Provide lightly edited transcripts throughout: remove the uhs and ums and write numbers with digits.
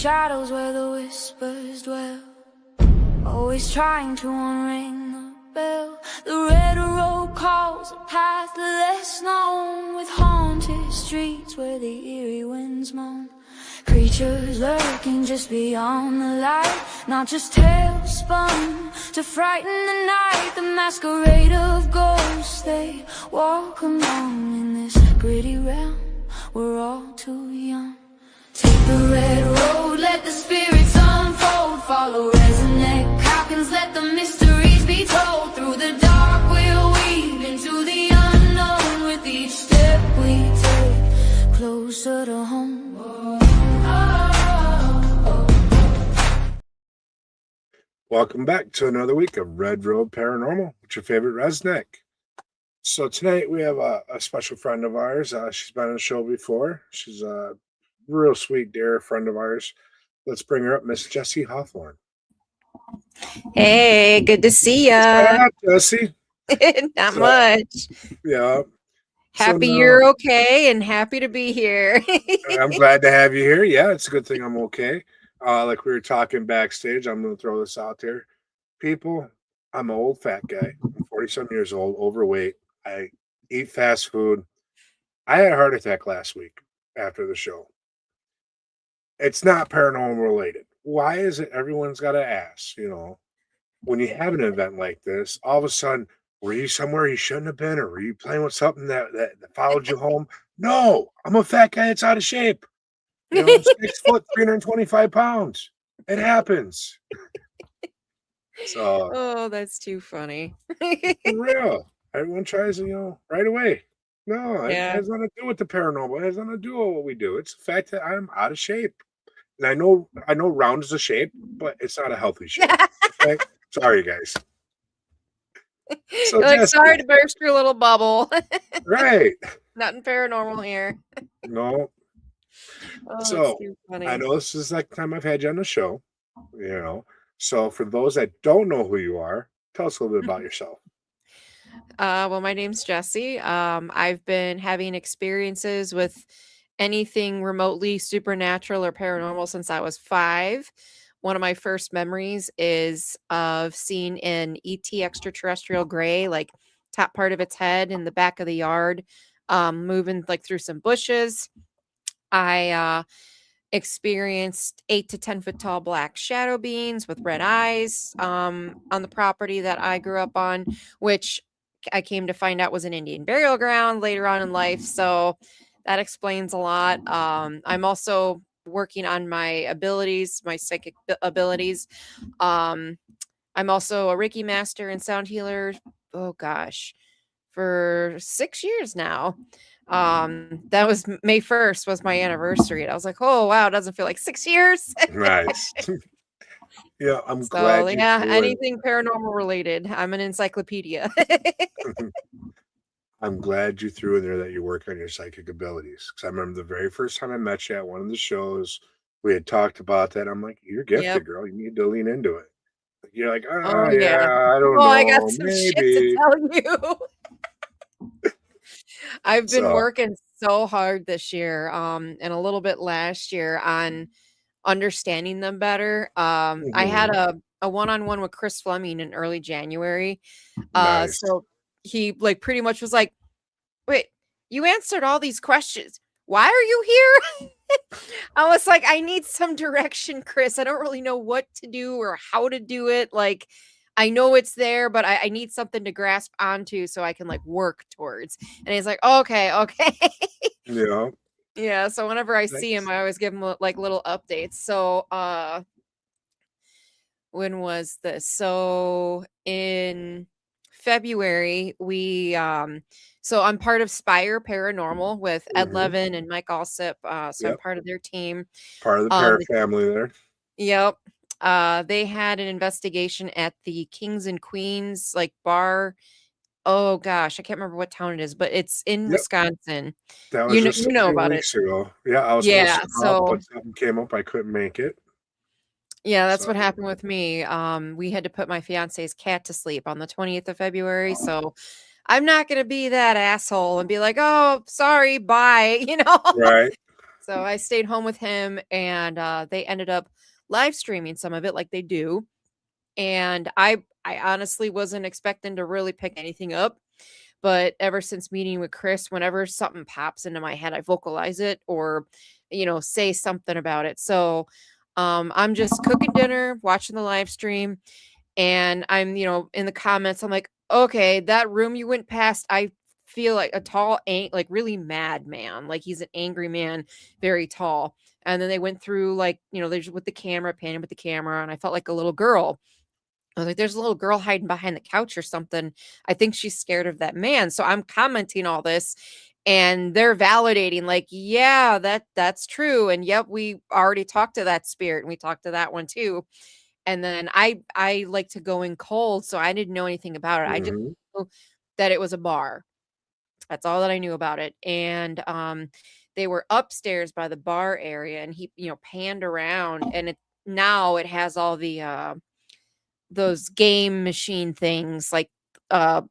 shadows where the whispers dwell, always trying to unring the bell. The red road calls a path less known, with haunted streets where the eerie winds moan. Creatures lurking just beyond the light, not just tales spun to frighten the night. The masquerade of ghosts, they walk along in this gritty realm. We're all too young. Take the red road, let the spirits unfold. Follow RezNeck, Calkins, let the mysteries be told. Through the dark we'll weave into the unknown. With each step we take, closer to home. Welcome back to another week of Red Road Paranormal with your favorite RezNeck. So tonight we have a special friend of ours. She's been on the show before. She's a real sweet, dear friend of ours. Let's bring her up, Miss Jessiy Hawthorne. Hey, good to see ya. What's up, Jessiy? Not much. Yeah. Happy you're okay and happy to be here. I'm glad to have you here. Yeah, it's a good thing I'm okay. Like we were talking backstage, I'm going to throw this out there. People, I'm an old fat guy. I'm 40-some years old, overweight. I eat fast food. I had a heart attack last week after the show. It's not paranormal related. Why is it everyone's got to ask, when you have an event like this, all of a sudden, were you somewhere you shouldn't have been, or were you playing with something that followed you home? No, I'm a fat guy that's out of shape. 6 foot, 325 pounds. It happens. So, oh, that's too funny. For real. Everyone tries, right away. No, it has nothing to do with the paranormal. It has nothing to do with what we do. It's the fact that I'm out of shape. And I know round is a shape, but it's not a healthy shape. Okay? Sorry, guys. So you're like, sorry to burst your little bubble. Right. Nothing paranormal here. No. Oh, so I know this is like the time I've had you on the show, So for those that don't know who you are, tell us a little bit about yourself. Well, my name's Jessiy. I've been having experiences with anything remotely supernatural or paranormal since I was 5. One of my first memories is of seeing an ET extraterrestrial gray, like top part of its head in the back of the yard, moving like through some bushes. I experienced 8 to 10 foot tall black shadow beings with red eyes on the property that I grew up on, which I came to find out was an Indian burial ground later on in life. So that explains a lot. I'm also working on my abilities, my psychic abilities. I'm also a Reiki master and sound healer. Oh gosh, for 6 years now. That was May 1st was my anniversary. And I was like, oh wow, it doesn't feel like 6 years. Nice. Yeah, I'm glad you anything paranormal related. I'm an encyclopedia. I'm glad you threw in there that you work on your psychic abilities. Because I remember the very first time I met you at one of the shows, we had talked about that. I'm like, you're gifted, girl. You need to lean into it. You're like, oh yeah, I don't know. I got some shit to tell you. I've been working so hard this year, and a little bit last year on understanding them better. I had a one-on-one with Chris Fleming in early January. Nice. So he like pretty much was like, wait, you answered all these questions. Why are you here? I was like, I need some direction, Chris. I don't really know what to do or how to do it. Like, I know it's there, but I need something to grasp onto so I can like work towards. And he's like, okay. Yeah. Yeah. So whenever I see him, I always give him like little updates. So when was this? So in February, we so I'm part of Spire Paranormal with Ed Levin and Mike Alsip. So I'm part of their team. Part of the Para family there. Yep. They had an investigation at the Kings and Queens like bar. Oh gosh, I can't remember what town it is, but it's in Wisconsin. That was you know about it. Ago. Yeah, I was but something came up, I couldn't make it. Yeah, that's what happened with me. We had to put my fiance's cat to sleep on the 20th of February. So I'm not going to be that asshole and be like, oh, sorry, bye, Right. So I stayed home with him, and they ended up live streaming some of it like they do. And I honestly wasn't expecting to really pick anything up, but ever since meeting with Chris, whenever something pops into my head, I vocalize it or, say something about it. So I'm just cooking dinner, watching the live stream, and I'm, in the comments, I'm like, okay, that room you went past, I feel like a tall, like really mad man. Like he's an angry man, very tall. And then they went through like, there's with the camera, panning with the camera, and I felt like a little girl. I was like, there's a little girl hiding behind the couch or something. I think she's scared of that man. So I'm commenting all this, and they're validating, like, yeah, that's true. And yep, we already talked to that spirit, and we talked to that one too. And then I like to go in cold, so I didn't know anything about it. I just Hmm. knew that it was a bar. That's all that I knew about it. And they were upstairs by the bar area, and he, panned around, and now it has all the those game machine things, like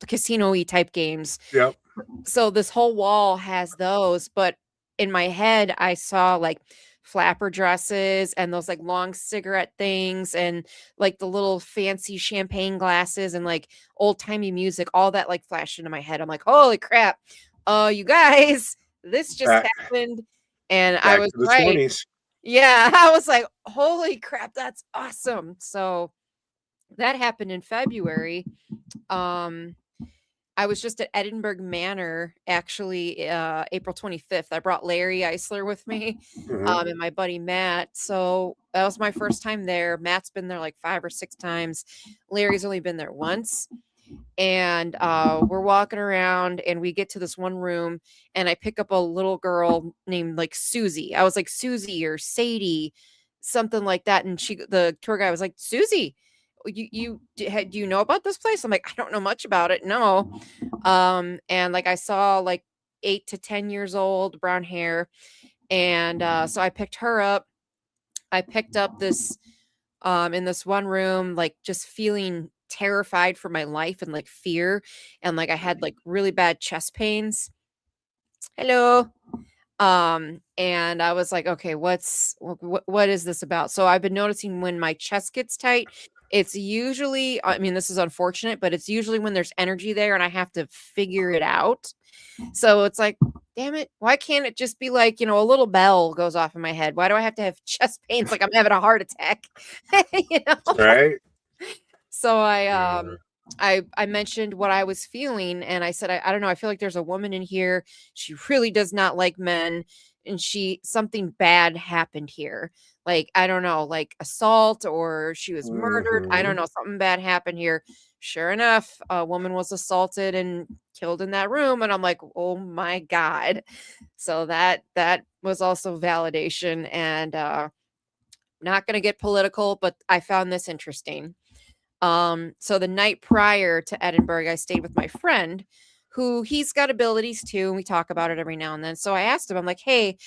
casino-y type games. Yep. So this whole wall has those, but in my head I saw like flapper dresses and those like long cigarette things and like the little fancy champagne glasses and like old-timey music, all that like flashed into my head. I'm like, holy crap, you guys, this just Back, happened. And I back was to the right. 20s. Yeah, I was like, holy crap, that's awesome. So that happened in February. Um, I was just at Edinburgh Manor, actually, April 25th. I brought Larry Eisler with me, Hmm. and my buddy Matt. So that was my first time there. Matt's been there like 5 or 6 times. Larry's only been there once. And we're walking around, and we get to this one room, and I pick up a little girl named like Susie. I was like, Susie or Sadie, something like that. And the tour guy was like, Susie, do you know about this place? I'm like, I don't know much about it. No. And like I saw like 8 to 10 years old, brown hair. And so I picked her up. I picked up this in this one room, like just feeling terrified for my life and like fear. And like I had like really bad chest pains. Hello. And I was like, okay, what is this about? So I've been noticing when my chest gets tight, it's usually, I mean, this is unfortunate, but it's usually when there's energy there and I have to figure it out. So it's like, damn it, why can't it just be like, a little bell goes off in my head? Why do I have to have chest pains like I'm having a heart attack? you know? Right. So Yeah. I mentioned what I was feeling, and I said, I don't know, I feel like there's a woman in here. She really does not like men, and something bad happened here. Like, I don't know, like assault or she was murdered. I don't Hmm. know, something bad happened here. Sure enough, a woman was assaulted and killed in that room, and I'm like, oh my God. So that was also validation, and not gonna get political, but I found this interesting. So the night prior to Edinburgh, I stayed with my friend who he's got abilities too, and we talk about it every now and then. So I asked him, I'm like, hey,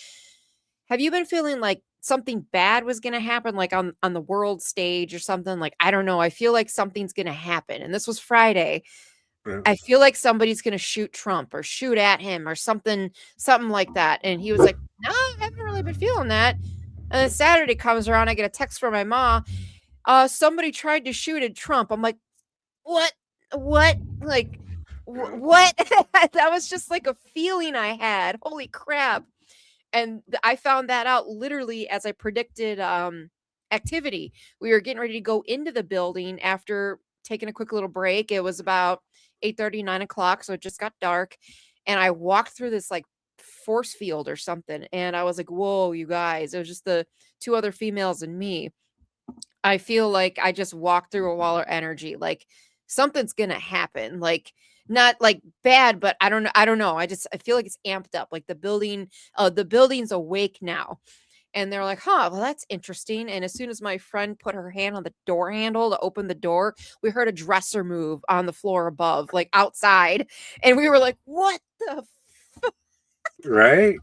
have you been feeling like something bad was gonna happen, like on the world stage or something? Like, I don't know. I feel like something's gonna happen. And this was Friday. Yeah. I feel like somebody's gonna shoot Trump or shoot at him or something like that. And he was like, no, I haven't really been feeling that. And then Saturday comes around, I get a text from my mom. Somebody tried to shoot at Trump. I'm like, what? What? Like, what? That was just like a feeling I had. Holy crap. And I found that out literally as I predicted activity. We were getting ready to go into the building after taking a quick little break. It was about 8:30, 9 o'clock, so it just got dark. And I walked through this like force field or something. And I was like, whoa, you guys. It was just the 2 other females and me. I feel like I just walked through a wall of energy. Like something's gonna happen. Like not like bad, but I don't know. I feel like it's amped up. Like the building's awake now. And they're like, huh, well, that's interesting. And as soon as my friend put her hand on the door handle to open the door, we heard a dresser move on the floor above, like outside. And we were like, what the Right.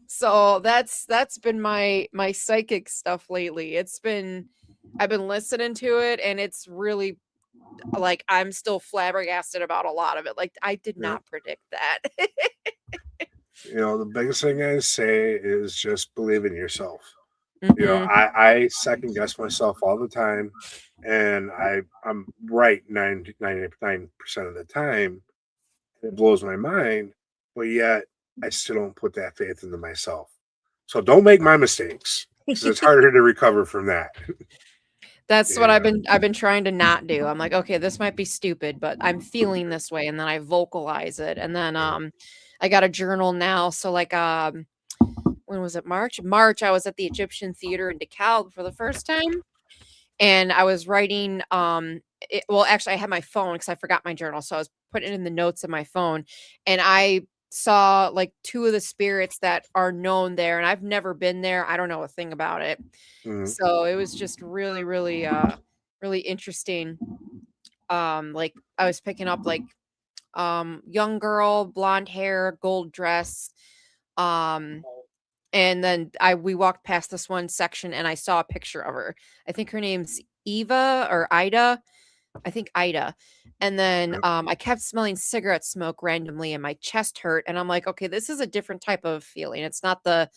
So that's been my psychic stuff lately. I've been listening to it, and it's really like I'm still flabbergasted about a lot of it. Like I did Yeah. not predict that. The biggest thing I say is just believe in yourself. Mhm. I second guess myself all the time, and I'm right 99% of the time. It blows my mind, but yet I still don't put that faith into myself. So don't make my mistakes because it's harder to recover from that. That's what Yeah. I've been trying to not do. I'm like, "Okay, this might be stupid, but I'm feeling this way," and then I vocalize it, and then, I got a journal now, so, like, when was it, March? March, I was at the Egyptian Theater in DeKalb for the first time, and I was writing, well, actually, I had my phone because I forgot my journal, so I was putting it in the notes in my phone, and I saw, like, 2 of the spirits that are known there, and I've never been there, I don't know a thing about it. Mhm. So, it was just really, really, really interesting. Like, I was picking up, like, young girl, blonde hair, gold dress, um, and then we walked past this one section, and I saw a picture of her. I think her name's Eva or Ida. I think Ida. And then, Yep. I kept smelling cigarette smoke randomly and my chest hurt, and I'm like, "Okay, this is a different type of feeling. It's not the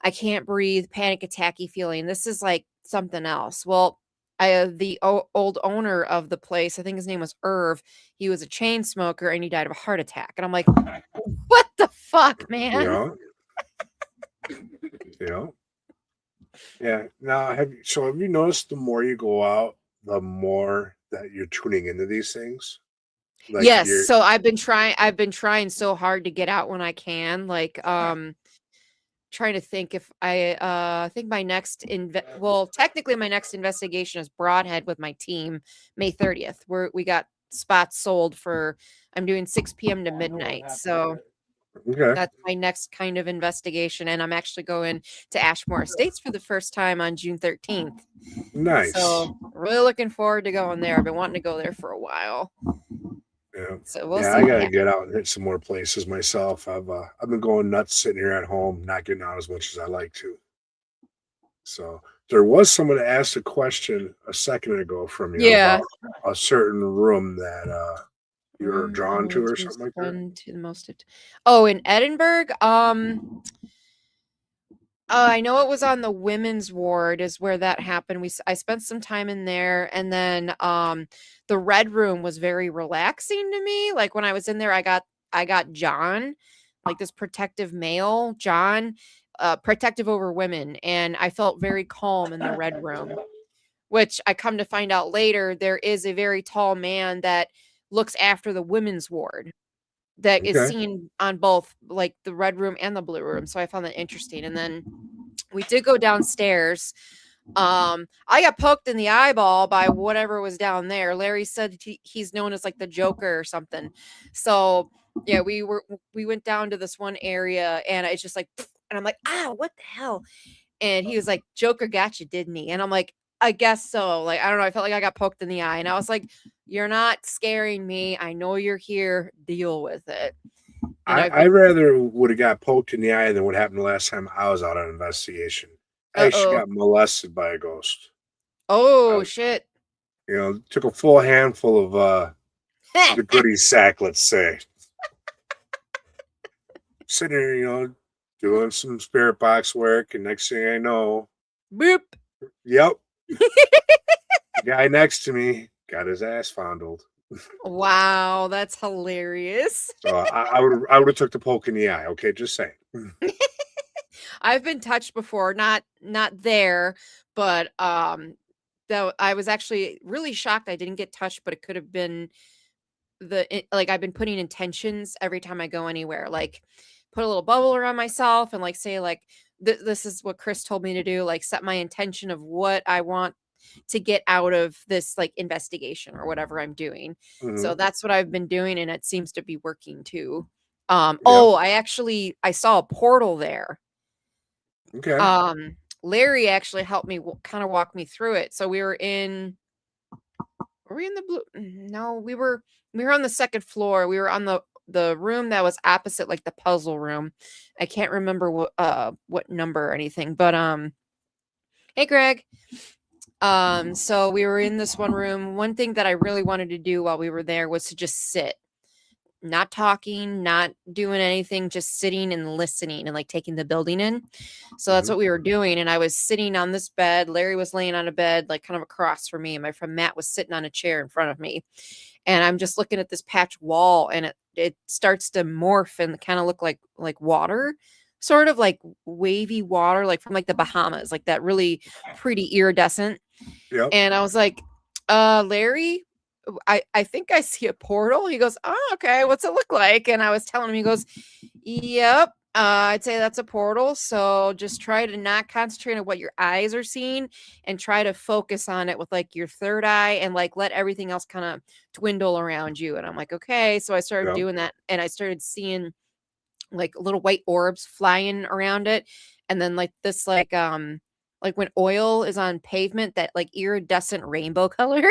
I can't breathe, panic attacky feeling. This is like something else." Well, the old owner of the place, I think his name was Irv, he was a chain smoker and he died of a heart attack. And I'm like, "What the fuck, man?" Yeah. Yeah. Yeah. Now, have you noticed the more you go out, the more that you're tuning into these things? Like Yes, you're so I've been trying so hard to get out when I can, like, trying to think if I think my next well, technically my next investigation is Broadhead with my team, May 30th. We got spots sold for I'm doing 6 PM to midnight. So okay. that's my next kind of investigation. And I'm actually going to Ashmore Estates for the first time on June 13th. Nice. So really looking forward to going there. I've been wanting to go there for a while. Yeah. So we'll Yeah, see I what gotta happens. get out and hit some more places myself. I've been going nuts sitting here at home, not getting out as much as I like to. So there was someone that asked a question a second ago from you Yeah. about a certain room that you're Room I drawn to want or to something like that. spend to the most Oh, in Edinburgh? I know it was on the women's ward is where that happened. I spent some time in there, and then, the red room was very relaxing to me. Like, when I was in there, I got John, like, this protective male, John, protective over women, and I felt very calm in the red room, which I come to find out later, there is a very tall man that looks after the women's ward that is Okay. seen on both, like, the red room and the blue room, so I found that interesting, and then we did go downstairs. I got poked in the eyeball by whatever was down there. Larry said he's known as, like, the Joker or something. So, yeah, we went down to this one area, and it's just like, and I'm like, "Ah, what the hell?" And he was like, "Joker got you, didn't he?" And I'm like, "I guess so." Like, I don't know, I felt like I got poked in the eye, and I was like, "You're not scaring me. I know you're here. Deal with it." And I've I been rather would have got poked in the eye than what happened the last time I was out on investigation. I actually Uh-oh. got molested by a ghost. Oh, I, shit. took a full handful of the goodie sack, let's say. Sitting here, doing some spirit box work, and next thing I know, Boop. yep, the guy next to me got his ass fondled. Wow, that's hilarious. So I would have took the poke in the eye. Okay, just saying. I've been touched before, not there, but, though I was actually really shocked I didn't get touched, but it could have been like, I've been putting intentions every time I go anywhere, like, put a little bubble around myself and, like, say, like, this is what Chris told me to do, like, set my intention of what I want to get out of this, like, investigation or whatever I'm doing. Hmm. So that's what I've been doing, and it seems to be working too. Yep. I saw a portal there. Okay. Larry actually helped me kind of walk me through it. So were we in the blue? No, we were on the second floor. We were on the room that was opposite, like, the puzzle room. I can't remember what number or anything, but hey Greg. So we were in this one room. One thing that I really wanted to do while we were there was to just sit. not talking, not doing anything, just sitting and listening and like taking the building in. So that's what we were doing. And I was sitting on this bed. Larry was laying on a bed, like kind of across from me. And my friend Matt was sitting on a chair in front of me. And I'm just looking at this patch wall, and it starts to morph and kind of look like water, sort of like wavy water, like from like the Bahamas, like that really pretty iridescent. Yep. And I was like, Larry, I think I see a portal. He goes, oh, okay, what's it look like? And I was telling him, he goes, yep, I'd say that's a portal. So just try to not concentrate on what your eyes are seeing and try to focus on it with like your third eye and like let everything else kind of dwindle around you. And I'm like, okay. So I started doing that, and I started seeing like little white orbs flying around it. And then like this, like when oil is on pavement, that like iridescent rainbow color,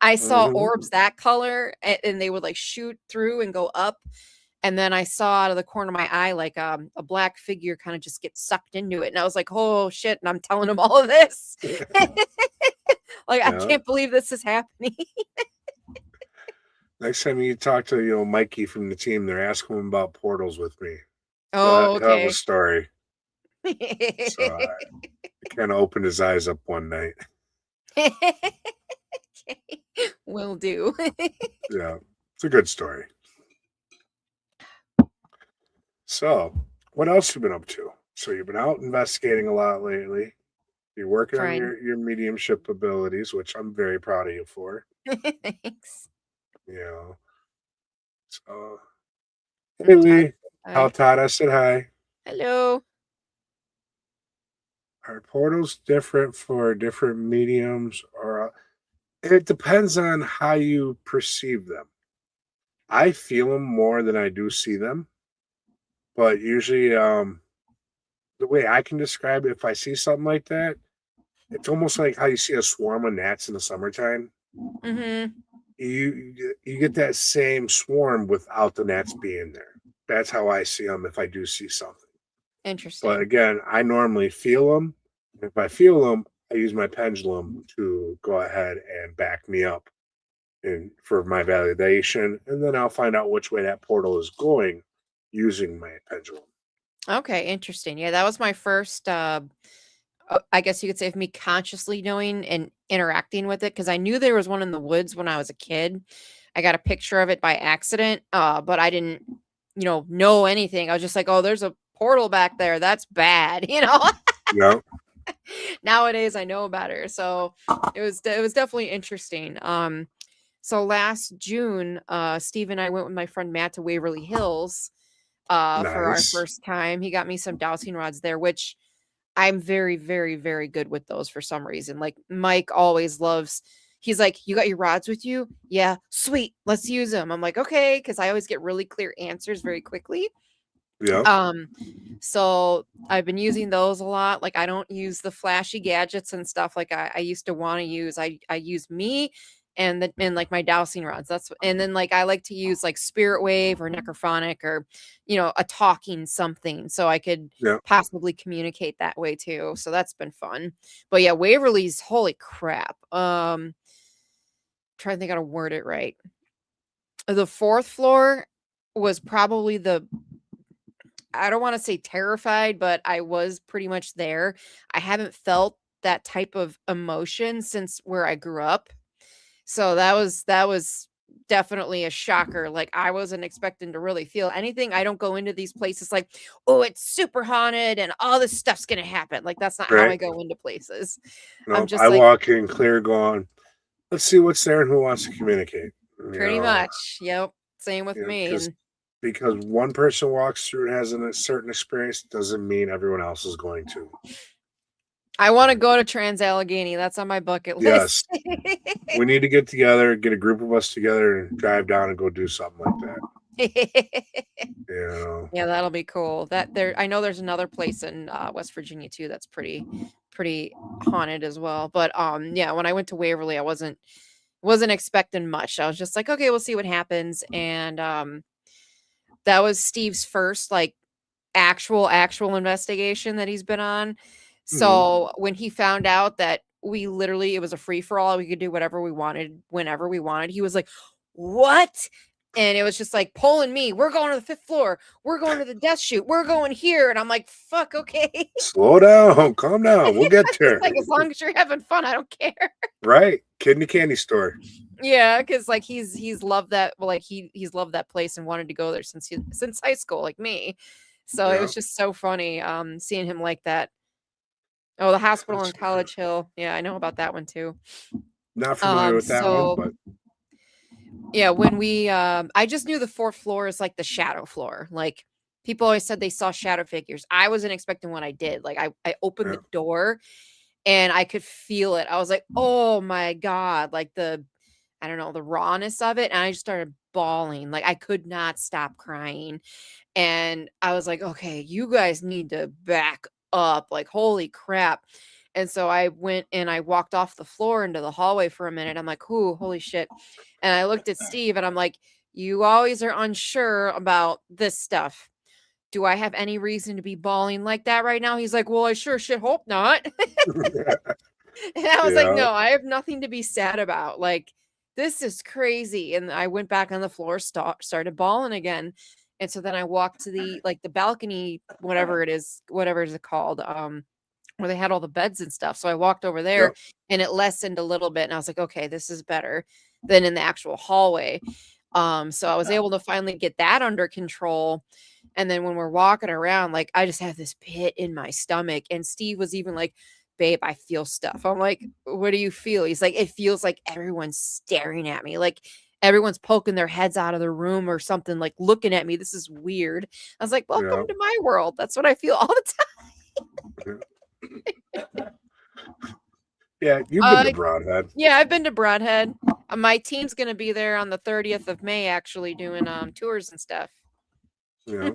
I saw orbs that color, and they would like shoot through and go up. And then I saw out of the corner of my eye, like a black figure kind of just get sucked into it. And I was like, oh shit. And I'm telling him all of this. Like, I can't believe this is happening. Next time you talk to, Mikey from the team, they're asking him about portals with me. Oh, He'll have okay. a story. So I kind of opened his eyes up one night. Okay. Will do. Yeah, it's a good story. So, what else have you been up to? So you've been out investigating a lot lately. You're working on your mediumship abilities, which I'm very proud of you for. Thanks. So, hey Lee, Hi. Tata said hi. Hello. Are portals different for different mediums, or it depends on how you perceive them? I feel them more than I do see them, but usually, the way I can describe it, if I see something like that, it's almost like how you see a swarm of gnats in the summertime. Mm-hmm. You get that same swarm without the gnats being there. That's how I see them if I do see something. Interesting. But again, I normally feel them. If I feel them, I use my pendulum to go ahead and back me up and for my validation, and then I'll find out which way that portal is going using my pendulum. Okay, interesting. Yeah, that was my first I guess you could say, of me consciously knowing and interacting with it, because I knew there was one in the woods when I was a kid. I got a picture of it by accident, but I didn't, know anything. I was just like, oh, there's a portal back there. That's bad, Yeah. Nowadays I know better. So it was definitely interesting. So last June, Steve and I went with my friend Matt to Waverly Hills for our Nice. first time. He got me some dowsing rods there, which I'm very, very, very good with those for some reason. Like Mike always loves, he's like, you got your rods with you? Yeah, sweet. Let's use them. I'm like, okay. Cause I always get really clear answers very quickly. Yeah. So I've been using those a lot. Like I don't use the flashy gadgets and stuff like I used to want to use. I use me and like my dowsing rods. And then like I like to use like spirit wave or necrophonic or a talking something, so I could possibly communicate that way too. So that's been fun. But yeah, Waverly's, holy crap. Trying to think how to word it right. The fourth floor was probably I don't want to say terrified, but I was pretty much there. I haven't felt that type of emotion since where I grew up. So that was definitely a shocker. Like I wasn't expecting to really feel anything. I don't go into these places like, oh, it's super haunted and all this stuff's going to happen. Like that's not how I go into places. No, I'm just I like, walk in clear going, let's see what's there and who wants to communicate. Pretty much. Yep. Same with me. Because one person walks through and has a certain experience doesn't mean everyone else is going to. I want to go to Trans-Allegheny. That's on my bucket list. Yes. We need to get together, get a group of us together and drive down and go do something like that. Yeah, that'll be cool. I know there's another place in West Virginia too that's pretty haunted as well. But yeah, when I went to Waverly, I wasn't expecting much. I was just like, okay, we'll see what happens. And that was Steve's first like actual investigation that he's been on. So when he found out that it was a free for all, we could do whatever we wanted, whenever we wanted, he was like, what? And it was just like pulling me. We're going to the 5th floor. We're going to the death chute. We're going here. And I'm like, fuck, okay. Slow down, calm down. We'll get there. Like, as long as you're having fun, I don't care. Right. Kid in the candy store. Yeah, because like he's loved that. Well, like he's loved that place and wanted to go there since high school, like me. So it was just so funny seeing him like that. Oh, the hospital on College Hill. Yeah, I know about that one too. Not familiar with that one, but yeah, when we I just knew the 4th floor is like the shadow floor. Like people always said they saw shadow figures. I wasn't expecting what I did. Like I opened the door and I could feel it. I was like, oh my God, like the rawness of it. And I just started bawling. Like I could not stop crying. And I was like, okay, you guys need to back up. Like, holy crap. And so I went and I walked off the floor into the hallway for a minute. I'm like, ooh, holy shit. And I looked at Steve and I'm like, you always are unsure about this stuff. Do I have any reason to be bawling like that right now? He's like, well, I sure shit hope not. And I was like, no, I have nothing to be sad about. Like, this is crazy. And I went back on the floor, started bawling again. And so then I walked to the balcony, whatever is it called, where they had all the beds and stuff. So I walked over there and it lessened a little bit. And I was like, okay, this is better than in the actual hallway. So I was able to finally get that under control. And then when we're walking around, like I just have this pit in my stomach. And Steve was even like, babe, I feel stuff. I'm like, what do you feel? He's like, it feels like everyone's staring at me. Like everyone's poking their heads out of the room or something, like looking at me. This is weird. I was like, welcome to my world. That's what I feel all the time. Yeah, you've been to Broadhead. Yeah, I've been to Broadhead. My team's going to be there on the 30th of May, actually doing tours and stuff. Yeah.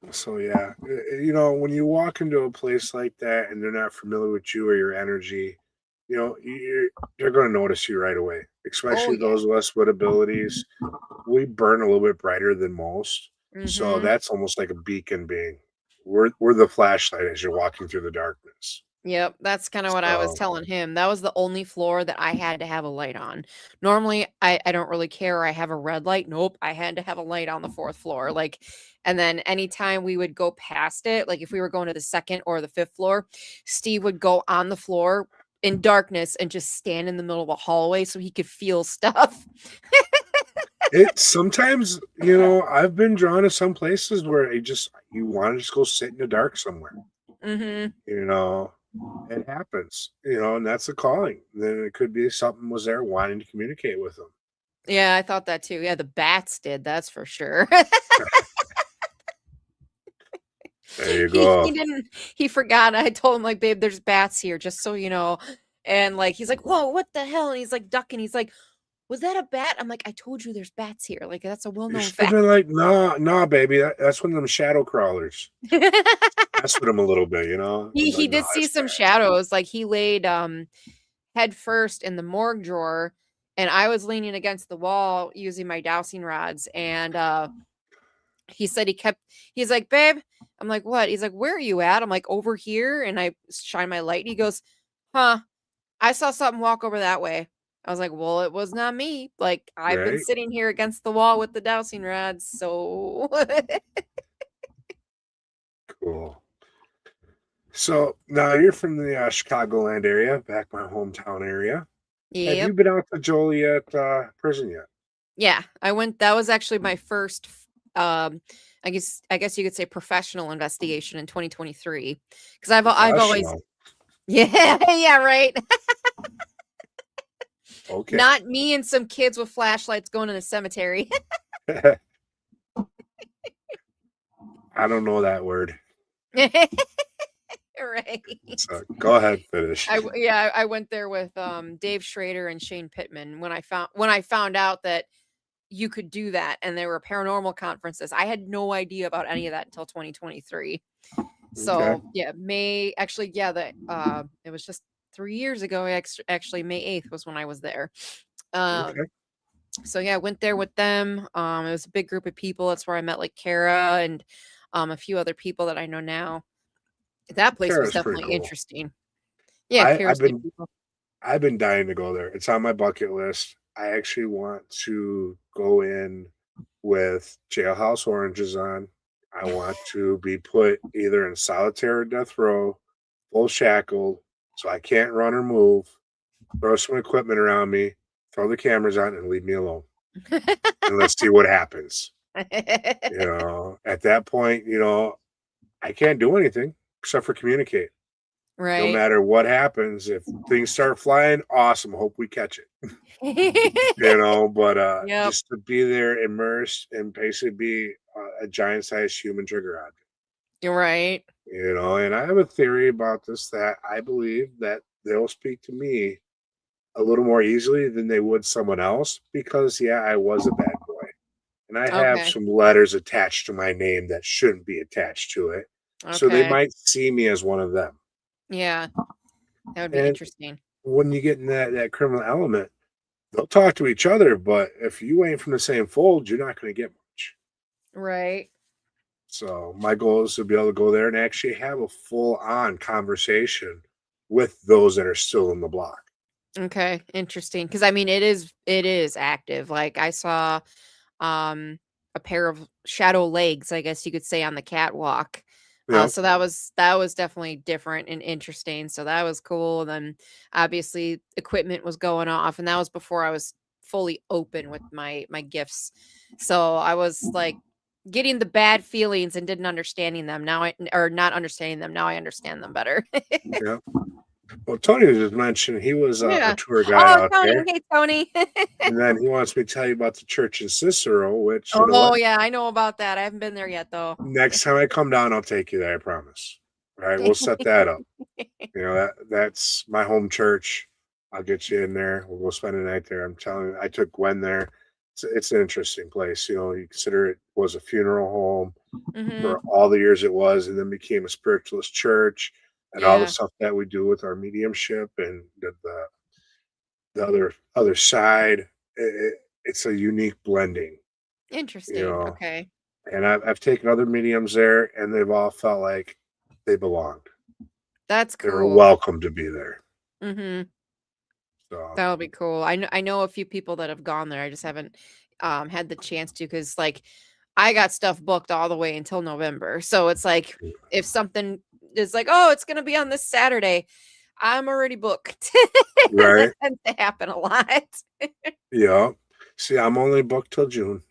So yeah, you know, when you walk into a place like that and they're not familiar with you or your energy, you know, they're going to notice you right away. Especially those of us with abilities, we burn a little bit brighter than most. So that's almost like a beacon being. We're the flashlight as you're walking through the darkness. Yep, that's kind of what I was telling him. That was the only floor that I had to have a light on. Normally, I don't really care. I have a red light. Nope, I had to have a light on the 4th floor. Like, and then anytime we would go past it, like if we were going to the 2nd or the 5th floor, Steve would go on the floor in darkness and just stand in the middle of a hallway so he could feel stuff. It sometimes, you know, I've been drawn to some places where you want to just go sit in the dark somewhere. You know, it happens, you know, and that's a calling. Then it could be something was there wanting to communicate with them. Yeah, I thought that too. Yeah, the bats did, that's for sure. There you go. He forgot. I told him, like, babe, there's bats here, just so you know. And like he's like, whoa, what the hell? And he's like ducking. He's like, was that a bat? I'm like, I told you there's bats here. Like, that's a well-known fact. Been like, nah, baby. That's one of them shadow crawlers. That's with him a little bit, you know. He did see some shadows. Like he laid head first in the morgue drawer, and I was leaning against the wall using my dowsing rods. And he said he's like, babe. I'm like, what? He's like, where are you at? I'm like, over here. And I shine my light. And he goes, huh, I saw something walk over that way. I was like, well, it was not me. Like, I've been sitting here against the wall with the dowsing rods. So cool. So now you're from the Chicagoland area, back my hometown area. Have you been out to Joliet prison yet? Yeah, I went. That was actually my first, I guess you could say, professional investigation in 2023. Because I've always, yeah, right. Okay. Not me and some kids with flashlights going in the cemetery. I don't know that word. Right. So go ahead, finish. I went there with Dave Schrader and Shane Pittman when I found out that you could do that, and there were paranormal conferences. I had no idea about any of that until 2023. So it was just 3 years ago. Actually, May 8th was when I was there. So yeah, I went there with them. It was a big group of people. That's where I met like Kara and a few other people that I know now. That place was definitely interesting. Yeah, I've been dying to go there. It's on my bucket list. I actually want to go in with jailhouse oranges on. I want to be put either in solitary or death row, full shackled, so I can't run or move. Throw some equipment around me, throw the cameras on, and leave me alone. And let's see what happens. At that point, I can't do anything except for communicate. No Right. matter what happens, if things start flying, awesome. Hope we catch it. But Yep. just to be there immersed and basically be a giant sized human trigger object. You're right. And I have a theory about this that I believe that they'll speak to me a little more easily than they would someone else because, I was a bad boy. And I have Okay. some letters attached to my name that shouldn't be attached to it. So they Okay. might see me as one of them. Yeah. That would be And interesting. when you get in that criminal element, they'll talk to each other, but if you ain't from the same fold, you're not going to get much. Right. So my goal is to be able to go there and actually have a full-on conversation with those that are still in the block. Okay. Interesting. Because I mean, it is active. Like I saw a pair of shadow legs, I guess you could say, on the catwalk. So that was definitely different and interesting. So that was cool. And then obviously equipment was going off, and that was before I was fully open with my gifts. So I was like getting the bad feelings and didn't understanding them. Or not understanding them. Now I understand them better. Yeah. Well, Tony just mentioned he was a Yeah. tour guide out Tony. there. Hey, Tony. And then he wants me to tell you about the church in Cicero, which, Oh, yeah. I know about that. I haven't been there yet, though. next time I come down, I'll take you there, I promise. All right, we'll set that up. That's my home church. I'll get you in there. We'll go spend a night there. I'm telling you, I took Gwen there. It's an interesting place. You consider it was a funeral home for all the years it was, and then became a spiritualist church, and all the stuff that we do with our mediumship and the other side. It's a unique blending. Interesting. Okay. And I've taken other mediums there, and they've all felt like they belonged. That's They were cool. welcome to be there. So That'll be cool. I know a few people that have gone there. I just haven't had the chance to, because like I got stuff booked all the way until November. So it's like if something is like, oh, it's gonna be on this Saturday, I'm already booked. right. That tends to happen a lot. Yeah. See, I'm only booked till June.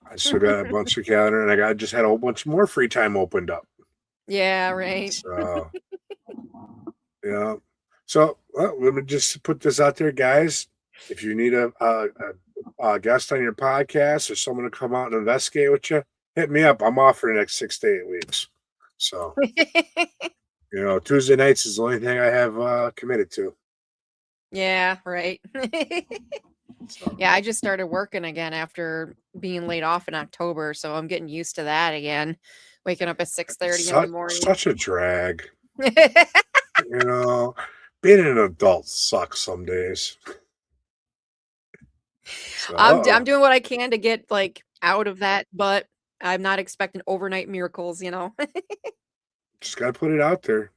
I still got a bunch of calendar, and I just had a whole bunch more free time opened up. Yeah, right. So yeah. So let me just put this out there, guys. If you need a guest on your podcast or someone to come out and investigate with you, hit me up. I'm off for the next 6 to 8 weeks. So Tuesday nights is the only thing I have committed to. Yeah, right. So. Yeah, I just started working again after being laid off in October, so I'm getting used to that again. Waking up at 6:30 in the morning. Such a drag. Being an adult sucks some days. So, I'm doing what I can to get like out of that, but I'm not expecting overnight miracles, just gotta put it out there.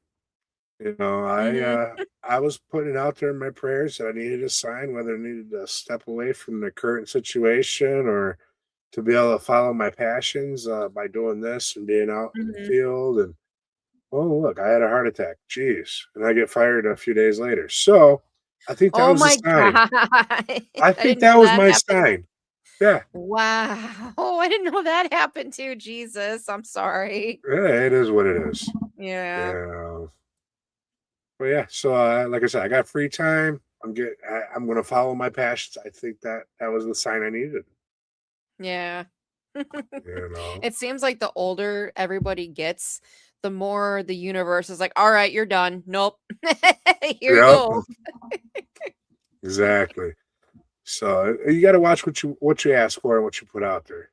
I was putting it out there in my prayers that I needed a sign, whether I needed to step away from the current situation or to be able to follow my passions by doing this and being out in the field. And oh, look, I had a heart attack. Jeez. And I get fired a few days later. So I think that was a sign. God. I think that was my sign. Yeah. Wow. Oh, I didn't know that happened too. Jesus. I'm sorry. Yeah, it is what it is. Yeah. But yeah, so like I said, I got free time. I'm going to follow my passions. I think that was the sign I needed. Yeah. It seems like the older everybody gets, the more the universe is like, all right, you're done. Nope. Here you go. Exactly. So you got to watch what you ask for and what you put out there.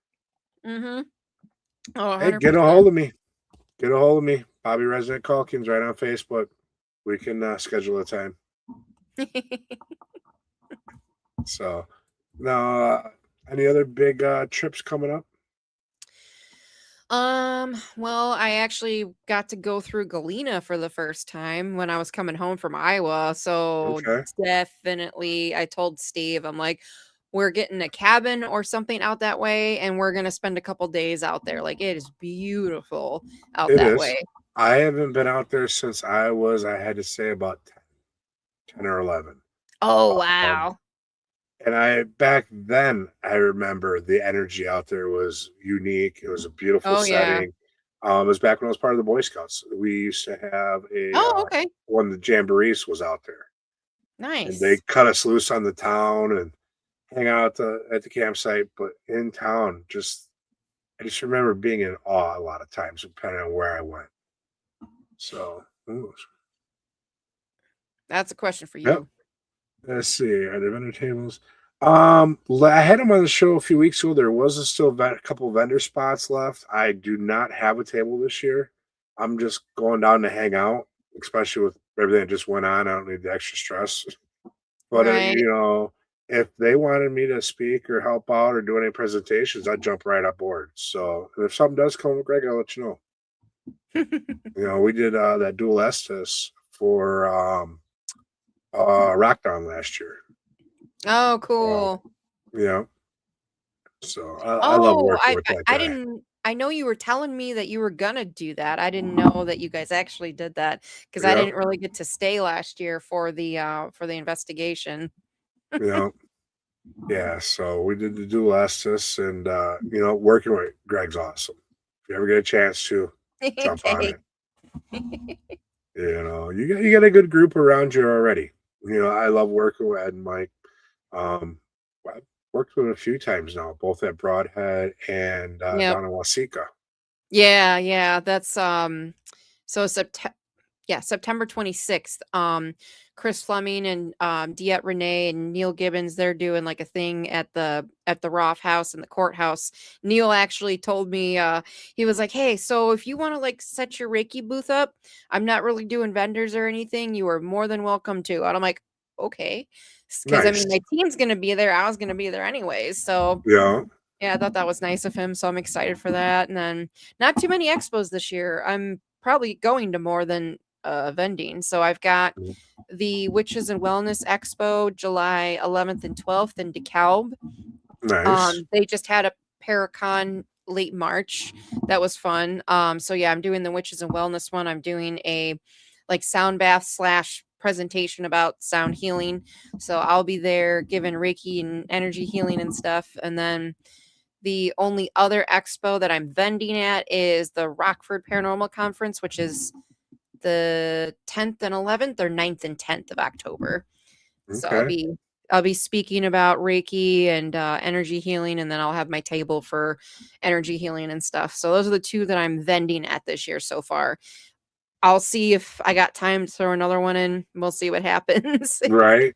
Oh, hey, get a hold of me. Bobbie RezNeck Calkins right on Facebook. We can schedule a time. So now, any other big trips coming up? Well, I actually got to go through Galena for the first time when I was coming home from Iowa. So Okay. definitely I told Steve, I'm like, we're getting a cabin or something out that way, and we're gonna spend a couple days out there. Like it is beautiful out It that is. way. I haven't been out there since I had to say about 10 or 11. Oh Um, wow. and back then, I remember the energy out there was unique. It was a beautiful Oh yeah. setting. It was back when I was part of the Boy Scouts. We used to have Oh, okay. one of the jamborees was out there, and they Nice. cut us loose on the town and hang out at the campsite. But in town, I just remember being in awe a lot of times, depending on where I went. So, ooh, That's a question for yep. you. Let's see. Are there vendor tables? I had them on the show a few weeks ago. There was a couple vendor spots left. I do not have a table this year. I'm just going down to hang out, especially with everything that just went on. I don't need the extra stress. But Right. if they wanted me to speak or help out or do any presentations, I'd jump right on board. So if something does come with Greg, I'll let you know. We did that dual Estes for Rockdown last year. Oh, Uh, cool. yeah. So I love Oh, working with that I guy. didn't I know you were telling me that you were gonna do that. I didn't know that you guys actually did that because I Yep. didn't really get to stay last year for the investigation. Yep. Yeah. So we did the dual Estes, and working with Greg's awesome. If you ever get a chance to jump on Okay. it, you got a good group around you already. I love working with Ed and Mike. I've worked with him a few times now, both at Broadhead and Yep. down in Wasika. Yeah, yeah. That's so September 26th. Chris Fleming and Diet Renee and Neil Gibbons, they're doing like a thing at the Roth house in the courthouse. Neil actually told me he was like, "Hey, so if you want to like set your Reiki booth up, I'm not really doing vendors or anything. You are more than welcome to." And I'm like, "Okay." Because I Nice. mean, my team's gonna be there. I was gonna be there anyways. So Yeah. yeah, I thought that was nice of him. So I'm excited for that. And then not too many expos this year. I'm probably going to more than vending. So I've got the Witches and Wellness Expo July 11th and 12th in DeKalb. Nice. They just had a Paracon late March. That was fun. So yeah, I'm doing the Witches and Wellness one. I'm doing a like sound bath slash presentation about sound healing. So I'll be there giving Reiki and energy healing and stuff. And then the only other expo that I'm vending at is the Rockford Paranormal Conference, which is the 10th and 11th or 9th and 10th of October. So Okay. I'll be speaking about Reiki and energy healing, and then I'll have my table for energy healing and stuff. So those are the two that I'm vending at this year so far. I'll see if I got time to throw another one in. We'll see what happens. Right.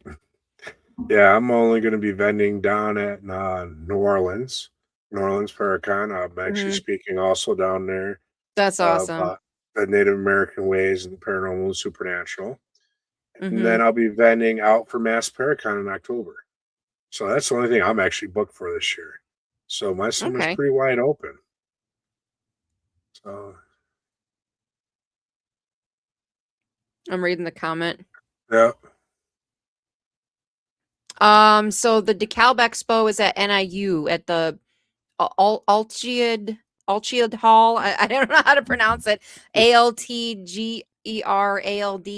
Yeah, I'm only going to be vending down at New Orleans Paracon. I'm actually Mhm. speaking also down there That's awesome. about the Native American ways and the paranormal and supernatural. And Hmm. then I'll be vending out for Mass Paracon in October. So that's the only thing I'm actually booked for this year. So my summer's Okay. pretty wide open. So I'm reading the comment. yeah, So the DeKalb Expo is at NIU at the Alchiad Hall. I don't know how to pronounce it. ALTGERALD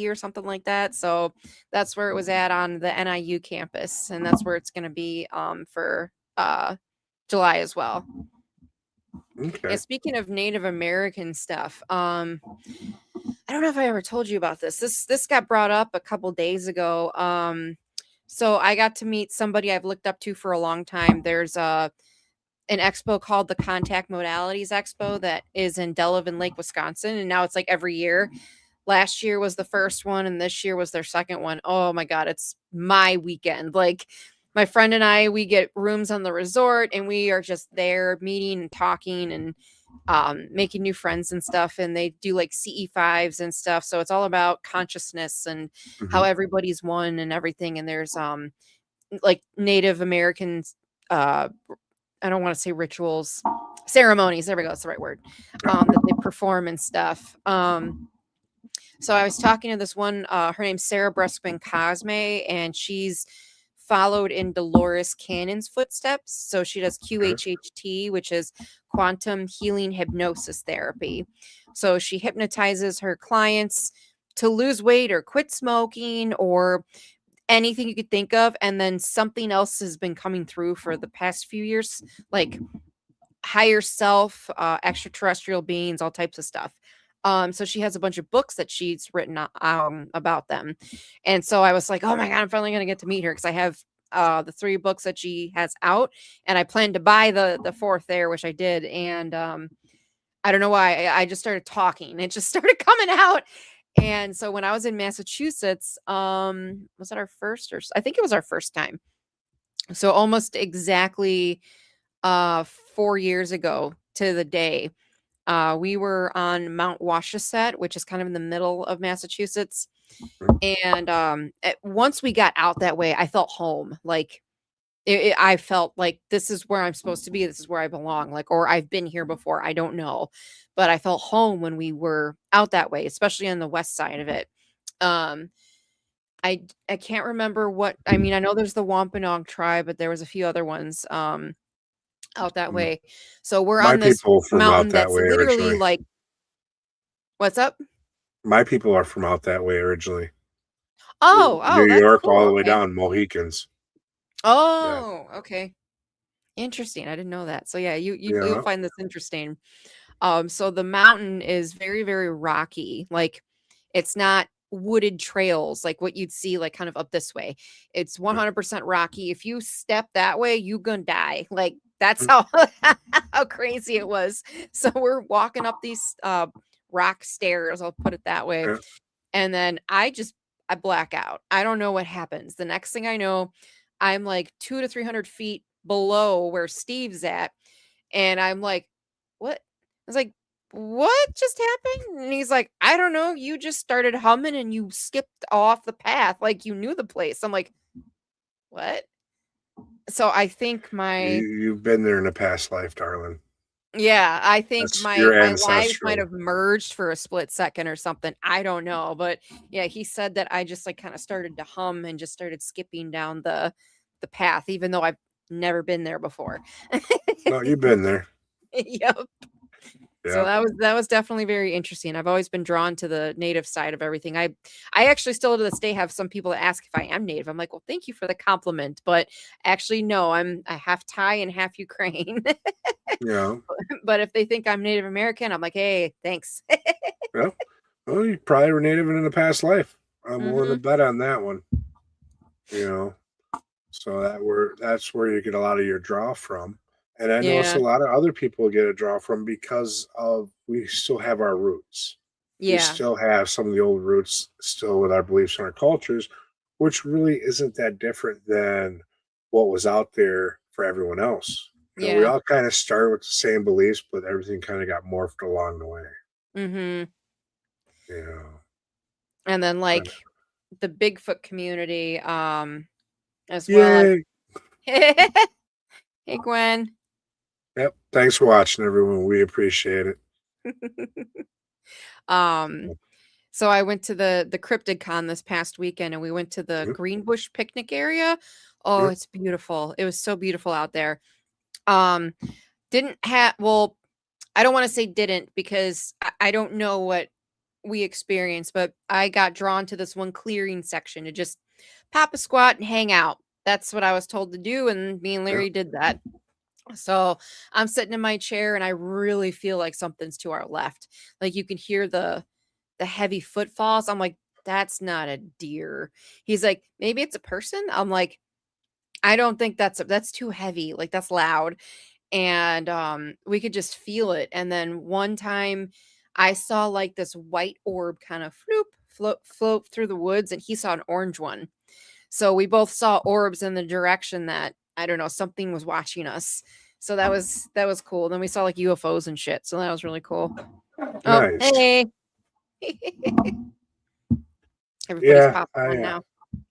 or something like that. So that's where it was at on the NIU campus, and that's where it's going to be for July as well. Yeah, okay, speaking of Native American stuff, I don't know if I ever told you about this. This got brought up a couple days ago. So I got to meet somebody I've looked up to for a long time. There's an expo called the Contact Modalities Expo that is in Delavan Lake, Wisconsin, and now it's like every year. Last year was the first one, and this year was their second one. Oh my god, it's my weekend. Like my friend and I, we get rooms on the resort, and we are just there meeting and talking and making new friends and stuff. And they do like CE5s and stuff. So it's all about consciousness and how hmm everybody's one and everything. And there's like Native Americans uh I don't want to say rituals, ceremonies. There we go. That's the right word. That they perform and stuff. So I was talking to this one, her name's Sarah Breskman Cosme, and she's followed in Dolores Cannon's footsteps. So she does QHHT, which is quantum healing hypnosis therapy. So she hypnotizes her clients to lose weight or quit smoking or anything you could think of. And then something else has been coming through for the past few years, like higher self, extraterrestrial beings, all types of stuff. So she has a bunch of books that she's written about them. And so I was like, oh my God, I'm finally going to get to meet her, because I have the 3 books that she has out, and I plan to buy the 4th there, which I did. And I don't know why I just started talking. It just started coming out. And so when I was in Massachusetts, was it our first, or I think it was our first time. So almost exactly 4 years ago to the day. We were on Mount Wachusett, which is kind of in the middle of Massachusetts. And once we got out that way, I felt home. Like I felt like this is where I'm supposed to be. This is where I belong. Like, or I've been here before. I don't know, but I felt home when we were out that way, especially on the west side of it. I can't remember what, I mean, I know there's the Wampanoag tribe, but there was a few other ones out that way. So we're My on this people from mountain out that that's way literally originally. like, what's up? My people are from out that way originally. Oh, New that's York, cool. all the way Okay. down, Mohicans. Oh, okay. Interesting. I didn't know that. So yeah, you'll Yeah. find this interesting. So the mountain is very, very rocky. Like, it's not wooded trails like what you'd see like kind of up this way. It's 100% rocky. If you step that way, you gonna die. Like, that's how how crazy it was. So we're walking up these rock stairs, I'll put it that way. Yeah. And then I black out. I don't know what happens. The next thing I know, I'm like 200 to 300 feet below where Steve's at. And I'm like, what? I was like, what just happened? And he's like, I don't know. You just started humming and you skipped off the path like you knew the place. I'm like, what? So I think You've been there in a past life, darling. yeah, I think That's my your lives ancestral. might have merged for a split second or something. I don't know. But yeah, he said that I just like kind of started to hum and just started skipping down the path, even though I've never been there before. No, you've been there. Yep. So Yeah. that was definitely very interesting. I've always been drawn to the native side of everything. I actually still to this day have some people that ask if I am native. I'm like, well, thank you for the compliment, but actually, no, I'm half Thai and half Ukraine. Yeah. But if they think I'm Native American, I'm like, hey, thanks. Yeah. Well, you probably were native in a past life. I'm willing to bet on that one. You know, so that's where you get a lot of your draw from. And I know it's a lot of other people get a draw from because of we still have our roots. We Yeah. still have some of the old roots still with our beliefs and our cultures, which really isn't that different than what was out there for everyone else. You know, we all kind of started with the same beliefs, but everything kind of got morphed along the way. Mm-hmm. Yeah. And then like the Bigfoot community, as well. Hey, Gwen. Yep. Thanks for watching, everyone. We appreciate it. So I went to the Cryptid Con this past weekend, and we went to the Greenbush picnic area. Oh, it's beautiful. It was so beautiful out there. Didn't have, well, I don't want to say didn't, because I don't know what we experienced, but I got drawn to this one clearing section to just pop a squat and hang out. That's what I was told to do, and me and Larry did that. So I'm sitting in my chair, and I really feel like something's to our left. Like, you can hear the heavy footfalls. I'm like, that's not a deer. He's like, maybe it's a person. I'm like, I don't think that's too heavy. Like, that's loud. And we could just feel it. And then one time I saw like this white orb kind of float through the woods, and he saw an orange one. So we both saw orbs in the direction that, I don't know, something was watching us. So that was cool. Then we saw like UFOs and shit. So that was really cool. Nice. Oh, hey. Everybody's popping on now.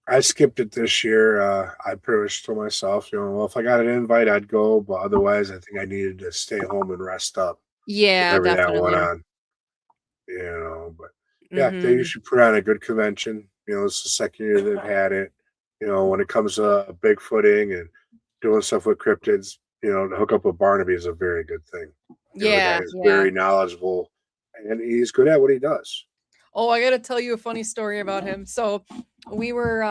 I skipped it this year. I pretty much told myself, well, if I got an invite, I'd go, but otherwise, I think I needed to stay home and rest up. Yeah, Whatever that went definitely. on, but yeah, they Mhm. usually put on a good convention. It's the second year they've had it. When it comes to bigfooting and doing stuff with cryptids, to hook up with Barnaby is a very good thing. The guy Yeah, is yeah. very knowledgeable and he's good at what he does. Oh, I gotta tell you a funny story about him. So we were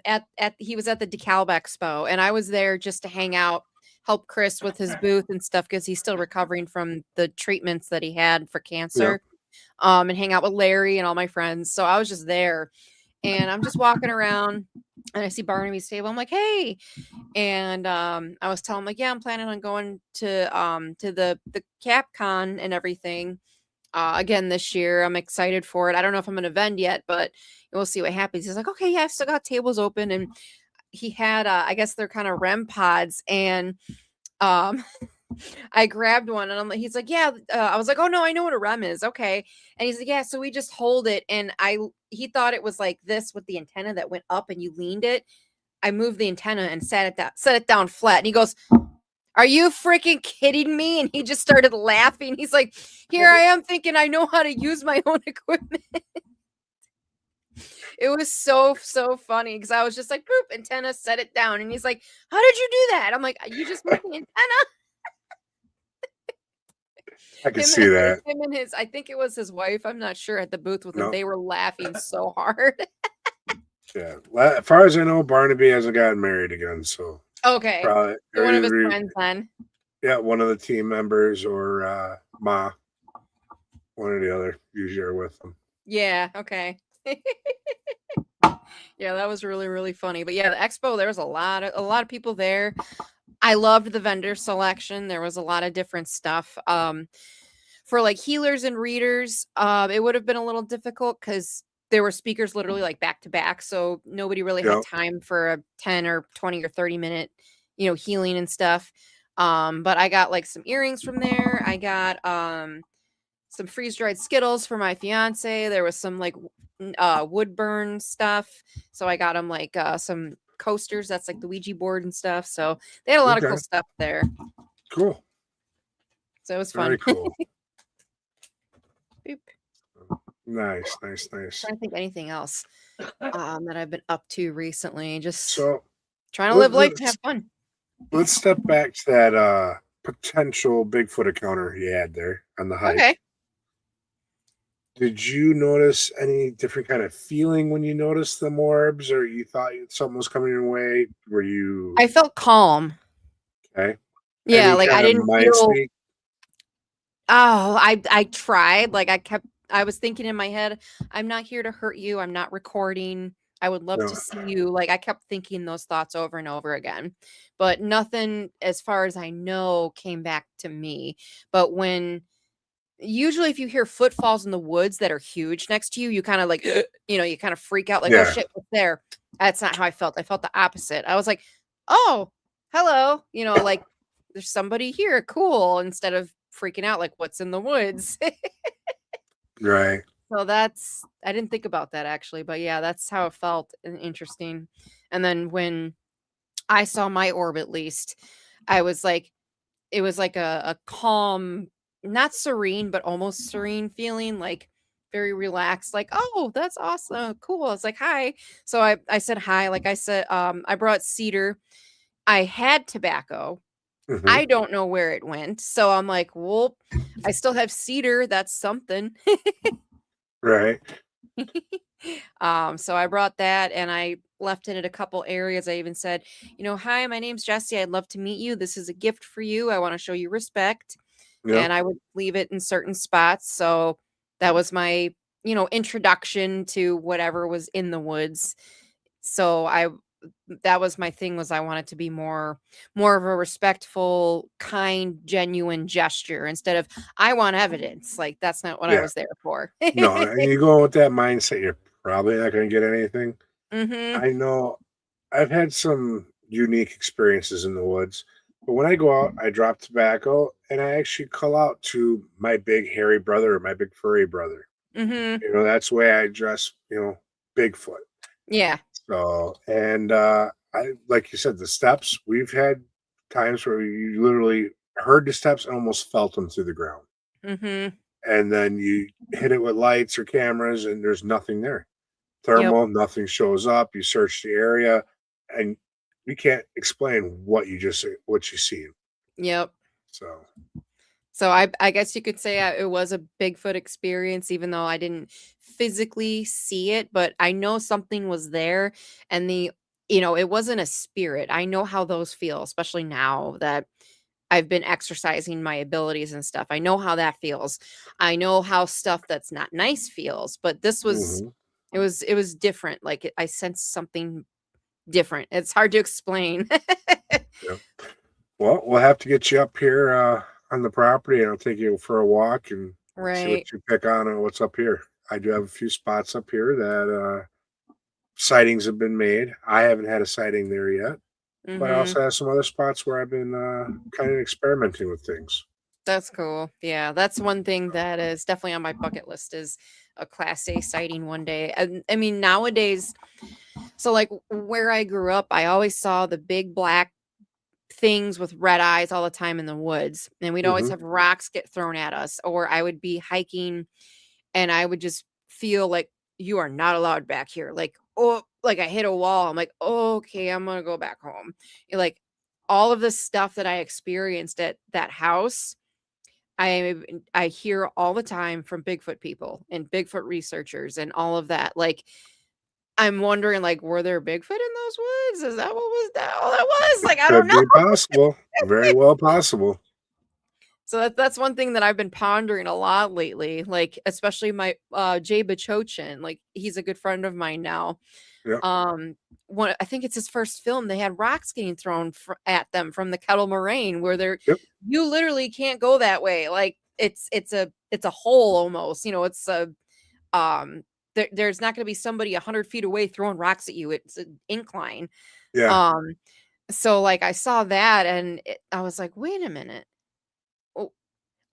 at he was at the DeKalb Expo and I was there just to hang out, help Chris with his booth and stuff because he's still recovering from the treatments that he had for Yeah. cancer. And hang out with Larry and all my friends. So I was just there and I'm just walking around and I see Barnaby's table. I'm like, hey. And I was telling him, like, yeah, I'm planning on going to the CapCon and everything again this year. I'm excited for it. I don't know if I'm going to vend yet, but we'll see what happens. He's like, okay, yeah, I've still got tables open. And he had, I guess they're kind of REM pods. And um, I grabbed one and he's like, yeah, I was like, oh no, I know what a REM is. Okay. And he's like, yeah, so we just hold it. And he thought it was like this with the antenna that went up and you leaned it. I moved the antenna and set it down flat. And he goes, are you freaking kidding me? And he just started laughing. He's like, here I am thinking I know how to use my own equipment. It was so funny because I was just like, boop, antenna, set it down. And he's like, how did you do that? I'm like, you just moved the antenna. I can see that. Him and his, I think it was his wife. I'm not sure at the booth with him. No. They were laughing so hard. Yeah. As far as I know, Barnaby hasn't gotten married again. So Okay. probably So one of his friends then. Yeah, one of the team members or Ma. One or the other usually are with them. Yeah, okay. Yeah, that was really, really funny. But yeah, the expo, there was a lot of people there. I loved the vendor selection. There was a lot of different stuff. For like healers and readers, it would have been a little difficult because there were speakers literally like back to back. So nobody really had time for a 10 or 20 or 30 minute, healing and stuff. But I got like some earrings from there. I got some freeze-dried Skittles for my fiance. There was some like wood burn stuff. So I got him like some coasters. That's like the Ouija board and stuff. So they had a lot of cool stuff there. Cool. So it was fun. Very cool. Boop. Nice. I'm trying to think anything else that I've been up to recently. Just trying to live life and have fun. Let's step back to that potential Bigfoot encounter you had there on the hike. Okay. Did you notice any different kind of feeling when you noticed the orbs, or you thought something was coming your way? Were you? I felt calm. Okay. Yeah, any like I didn't feel. Speak? Oh, I tried. Like I was thinking in my head, I'm not here to hurt you. I'm not recording. I would love to see you. Like I kept thinking those thoughts over and over again, but nothing, as far as I know, came back to me. But usually if you hear footfalls in the woods that are huge next to you, you kind of like, you kind of freak out like, oh shit, what's there? That's not how I felt. I felt the opposite. I was like, oh, hello. Like there's somebody here. Cool. Instead of freaking out like what's in the woods. Right. So I didn't think about that actually, but yeah, that's how it felt. Interesting. And then when I saw my orb, at least I was like, it was like a calm, not serene, but almost serene feeling, like very relaxed, like, oh, that's awesome. Cool. I was like, hi. So I said hi. Like I said, I brought cedar. I had tobacco. Mm-hmm. I don't know where it went. So I'm like, well, I still have cedar. That's something. Right. So I brought that and I left it at a couple areas. I even said, hi, my name's Jessiy. I'd love to meet you. This is a gift for you. I want to show you respect. Yep. And I would leave it in certain spots. So that was my, introduction to whatever was in the woods. So that was my thing, was I wanted to be more of a respectful, kind, genuine gesture instead of I want evidence. Like that's not what I was there for. No, and you go with that mindset, you're probably not going to get anything. Mm-hmm. I know I've had some unique experiences in the woods, but when I go out, I drop tobacco and I actually call out to my big hairy brother or my big furry brother. Mm-hmm. That's the way I dress, Bigfoot. Yeah. So, and I like you said, the steps. We've had times where you literally heard the steps and almost felt them through the ground, Mm-hmm. and then you hit it with lights or cameras, and there's nothing there. Yep. Thermal, nothing shows up. You search the area, and you can't explain what you see. Yep. So, So I guess you could say it was a Bigfoot experience, even though I didn't physically see it, but I know something was there, and it wasn't a spirit. I know how those feel, especially now that I've been exercising my abilities and stuff. I know how that feels. I know how stuff that's not nice feels, but this was mhm, it was different. Like I sensed something different. It's hard to explain. yeah. Well, we'll have to get you up here on the property, and I'll take you for a walk and see what Right. you pick on and what's up here. I do have a few spots up here that sightings have been made. I haven't had a sighting there yet, but I Mhm. also have some other spots where I've been kind of experimenting with things. That's cool. Yeah, that's one thing that is definitely on my bucket list is a class A sighting one day. And I mean, nowadays, so like where I grew up, I always saw the big black things with red eyes all the time in the woods. And we'd always Hmm. have rocks get thrown at us, or I would be hiking and I would just feel like you are not allowed back here. Like, oh, like I hit a wall. I'm like, oh, okay, I'm gonna go back home. Like all of the stuff that I experienced at that house I hear all the time from Bigfoot people and Bigfoot researchers and all of that. Like, I'm wondering, like, were there Bigfoot in those woods? Is that what was that all that was? Like, I don't Could know. be possible. Very well possible. So that's one thing that I've been pondering a lot lately. Like, especially my Jay Bachochin. Like, he's a good friend of mine now. Yep. Um, one I think it's his first film. They had rocks getting thrown at them from the Kettle Moraine, where Yep. you literally can't go that way. Like, it's a hole almost. It's a there's not going to be somebody 100 feet away throwing rocks at you. It's an incline. Yeah. Um, so like I saw that and I was like, wait a minute. Oh,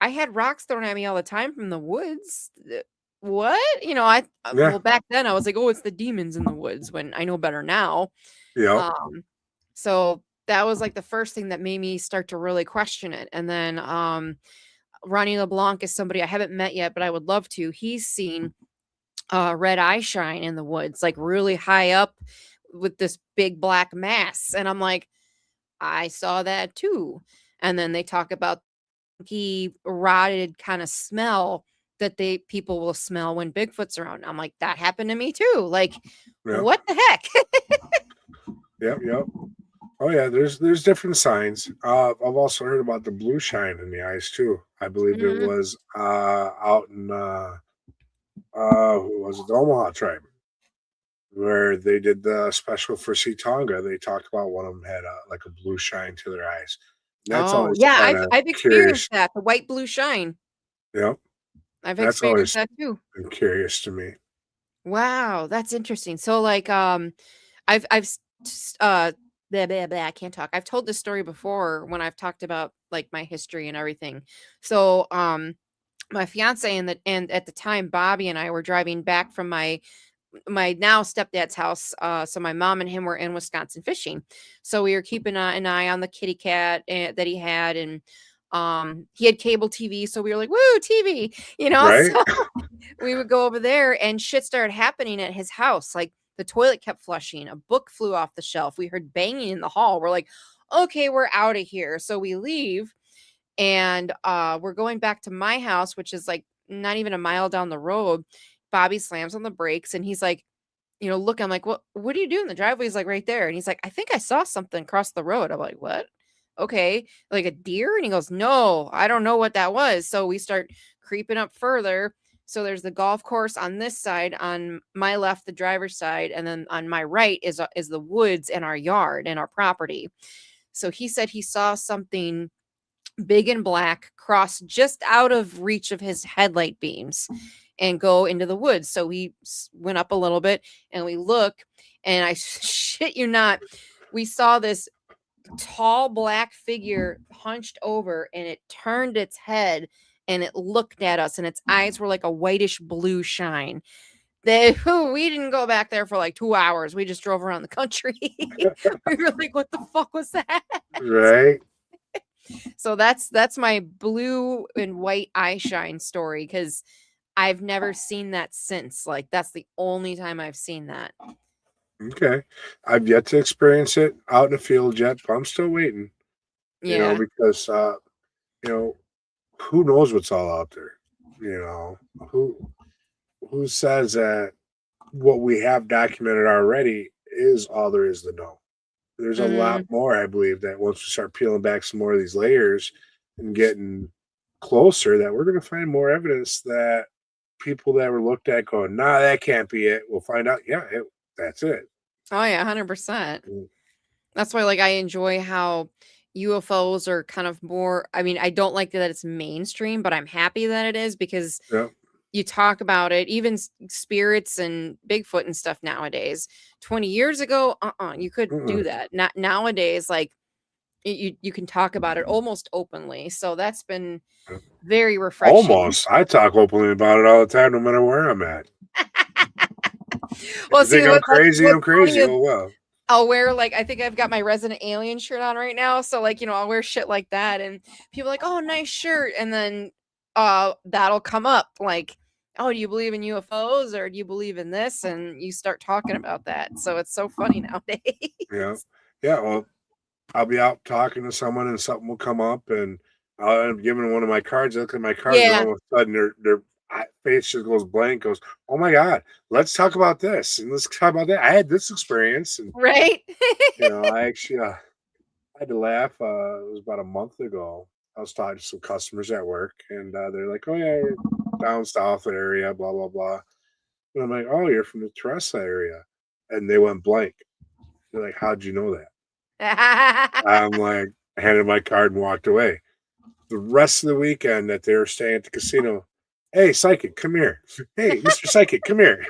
I had rocks thrown at me all the time from the woods. What? Yeah. Well, back then I was like, oh, it's the demons in the woods when I know better now. Yep. Um, so that was like the first thing that made me start to really question it. And then Ronnie LeBlanc is somebody I haven't met yet, but I would love to. He's seen red eye shine in the woods, like really high up with this big black mass. And I'm like, I saw that too. And then they talk about the rotted kind of smell that people will smell when Bigfoot's around. I'm like, that happened to me too. Like, Yep. what the heck? Yep. Yep. Oh yeah, there's different signs. I've also heard about the blue shine in the eyes too. I believe it Mhm. was out in who was it, the Omaha tribe, where they did the special for Sea Tonga. They talked about one of them had like a blue shine to their eyes. And that's Oh, always yeah, kind I've of I've curious. experienced that, the white blue shine. Yep, I've that's experienced always that too. been curious to me. Wow, that's interesting. So like I've blah, blah, blah, I can't talk. I've told this story before when I've talked about like my history and everything. So my fiance and at the time Bobbie and I were driving back from my now stepdad's house. So my mom and him were in Wisconsin fishing. So we were keeping an eye on the kitty cat that he had, and he had cable TV. So we were like, "Woo, TV!" Right? So we would go over there, and shit started happening at his house. Like the toilet kept flushing, a book flew off the shelf. We heard banging in the hall. We're like, "Okay, we're out of here." So we leave, and we're going back to my house, which is like not even a mile down the road. Bobbie slams on the brakes and he's like, look, I'm like, what are you doing? The driveway's like right there. And he's like, I think I saw something cross the road. I'm like, what? Okay. Like a deer? And he goes, no, I don't know what that was. So we start creeping up further. So there's the golf course on this side, on my left, the driver's side, and then on my right is the woods and our yard and our property. So he said he saw something big and black cross just out of reach of his headlight beams and go into the woods. So we went up a little bit and we look, and I shit you not, we saw this tall black figure hunched over, and it turned its head and it looked at us, and its eyes were like a whitish blue shine. We didn't go back there for like 2 hours. We just drove around the country. We were like, what the fuck was that? Right. So that's my blue and white eye shine story, because I've never seen that since. Like, that's the only time I've seen that. Okay. I've yet to experience it out in the field yet, but I'm still waiting. Yeah. Because who knows what's all out there? Who says that what we have documented already is all there is to know? There's a lot more, I believe, that once we start peeling back some more of these layers and getting closer, that we're going to find more evidence that people that were looked at going, nah, that can't be it. We'll find out, yeah, that's it. Oh yeah, 100%. That's why, like, I enjoy how UFOs are kind of more. I mean, I don't like that it's mainstream, but I'm happy that it is, because Yeah. you talk about it, even spirits and Bigfoot and stuff nowadays. 20 years ago, you couldn't do that. Not nowadays, like you can talk about it almost openly. So that's been very refreshing. Almost. I talk openly about it all the time, no matter where I'm at. Well, You think I'm crazy? I'm crazy. Oh well. I'll wear, like, I think I've got my Resident Alien shirt on right now. So, like, I'll wear shit like that, and people are like, oh, nice shirt. And then that'll come up like, oh, do you believe in UFOs, or do you believe in this? And you start talking about that. So it's so funny nowadays. Yeah. Yeah. Well, I'll be out talking to someone and something will come up and I'll end up giving one of my cards. I look at my cards and all of a sudden their face just goes blank, goes, oh my God, let's talk about this. And let's talk about that. I had this experience. And, right. I actually I had to laugh. It was about a month ago. I was talking to some customers at work and they're like, oh yeah, we're down south area, blah, blah, blah. And I'm like, oh, you're from the Teresa area. And they went blank. They're like, how'd you know that? I'm like, handed my card and walked away. The rest of the weekend that they were staying at the casino, hey, psychic, come here. Hey, Mr. Psychic, come here.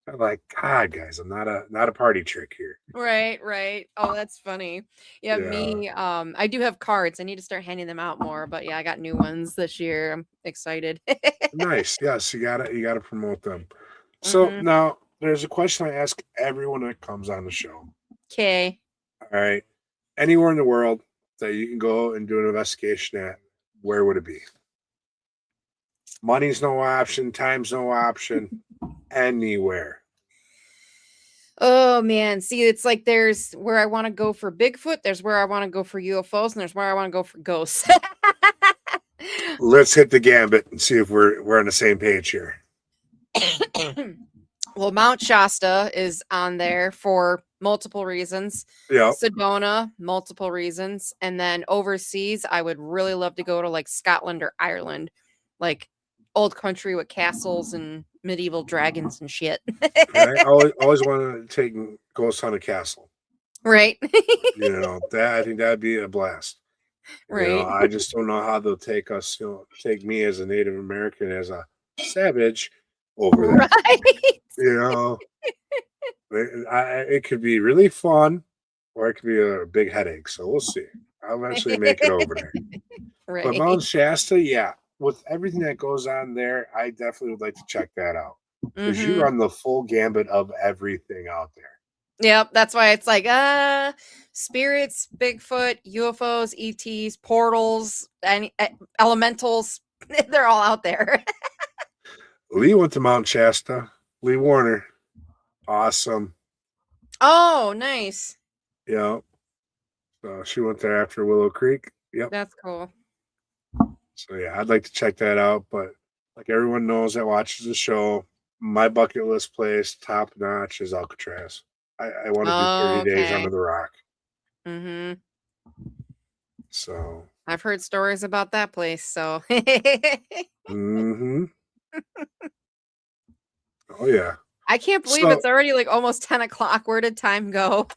I'm like, God, guys, I'm not a party trick here. Right. Oh, that's funny. Yeah, me. I do have cards. I need to start handing them out more. But yeah, I got new ones this year. I'm excited. Nice. Yes, you gotta promote them. So now there's a question I ask everyone that comes on the show. Okay. All right. Anywhere in the world that you can go and do an investigation at, where would it be? Money's no option, time's no option, anywhere. Oh man, see, it's like there's where I want to go for Bigfoot, there's where I want to go for UFOs, and there's where I want to go for ghosts. Let's hit the gambit and see if we're on the same page here. Well, Mount Shasta is on there for multiple reasons. Yeah. Sedona, multiple reasons. And then overseas, I would really love to go to like Scotland or Ireland, like old country with castles and medieval dragons and shit. I always wanted to take ghost hunt a castle. Right. I think that'd be a blast. Right. I just don't know how they'll take us, take me as a Native American, as a savage over there. Right. It could be really fun or it could be a big headache. So we'll see. I'll eventually make it over there. Right. But Mount Shasta, yeah, with everything that goes on there, I definitely would like to check that out. Because you run the full gambit of everything out there. Yep, that's why it's like spirits, Bigfoot, UFOs, ETs, portals, and elementals. They're all out there. Lee went to Mount Shasta. Lee Warner. Awesome. Oh, nice. Yeah. So she went there after Willow Creek. Yep. That's cool. So yeah, I'd like to check that out. But like everyone knows that watches the show, my bucket list place, top notch, is Alcatraz. I want to do 30 days under the rock. So I've heard stories about that place. So Oh yeah. I can't believe it's already like almost 10 o'clock. Where did time go?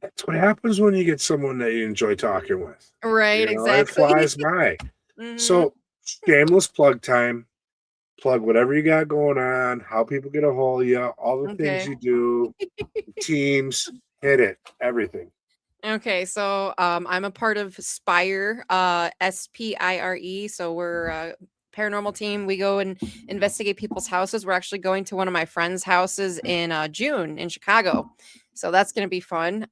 That's what happens when you get someone that you enjoy talking with. Right, exactly. It flies by. So shameless plug time. Plug whatever you got going on, how people get a hold of you, all the things you do, teams, hit it, everything. Okay, so I'm a part of Spire, SPIRE. So we're paranormal team. We go and investigate people's houses. We're actually going to one of my friends' houses in June in Chicago. So that's going to be fun.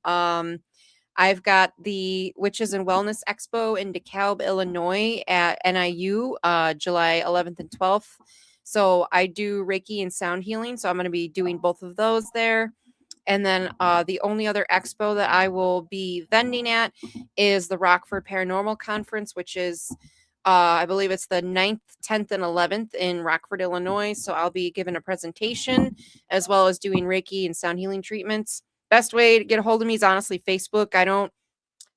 I've got the Witches and Wellness Expo in DeKalb, Illinois at NIU, July 11th and 12th. So I do Reiki and sound healing. So I'm going to be doing both of those there. And then the only other expo that I will be vending at is the Rockford Paranormal Conference, which is, I believe it's the 9th, 10th, and 11th in Rockford, Illinois. So I'll be giving a presentation as well as doing Reiki and sound healing treatments. Best way to get a hold of me is honestly Facebook.